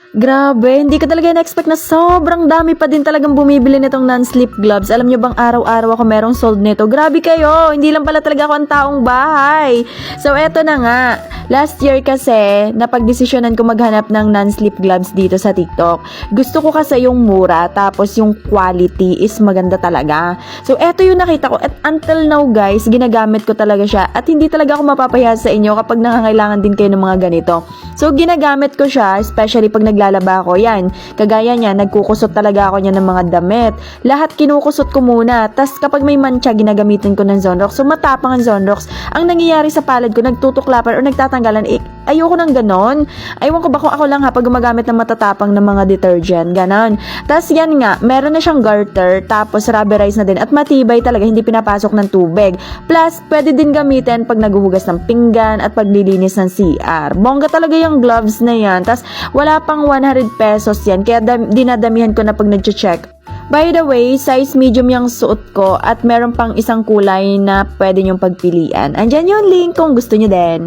Grabe, hindi ko talaga na-expect na sobrang dami pa din talagang bumibili nitong non-slip gloves. Alam nyo bang araw-araw ako merong sold nito? Grabe kayo, hindi lang pala talaga ako ang taong bahay. So eto na nga, last year kasi napagdesisyonan ko maghanap ng non-slip gloves dito sa TikTok. Gusto ko kasi yung mura tapos yung quality is maganda talaga. So eto yung nakita ko at until now guys, ginagamit ko talaga siya at hindi talaga ako mapapahiya sa inyo kapag nangangailangan din kayo ng mga ganito. So ginagamit ko siya especially pag naglalaba ako. Yan, kagaya niya, nagkukusot talaga ako niya ng mga damit. Lahat kinukusot ko muna. Tas kapag may mancha, ginagamitin ko ng Zonrox. So matapang ang Zonrox. Ang nangyayari sa palad ko, nagtutuklapan o nagtatanggalan. Ayoko ng ganon. Aywan ko ba kung ako lang pag gumagamit ng matatapang ng mga detergent. Ganon. Tas yan nga, meron na siyang garter, tapos rubberized na din. At matibay talaga, hindi pinapasok ng tubig. Plus, pwede din gamitin pag naguhugas ng pinggan at paglilinis ng CR. Bongga talaga yung gloves na yan. Tas wala pang 100 pesos yan, kaya dinadamihan ko na pag nag-check. By the way, size medium yung suot ko at meron pang isang kulay na pwede nyong pagpilian. Andyan yung link kung gusto nyo din.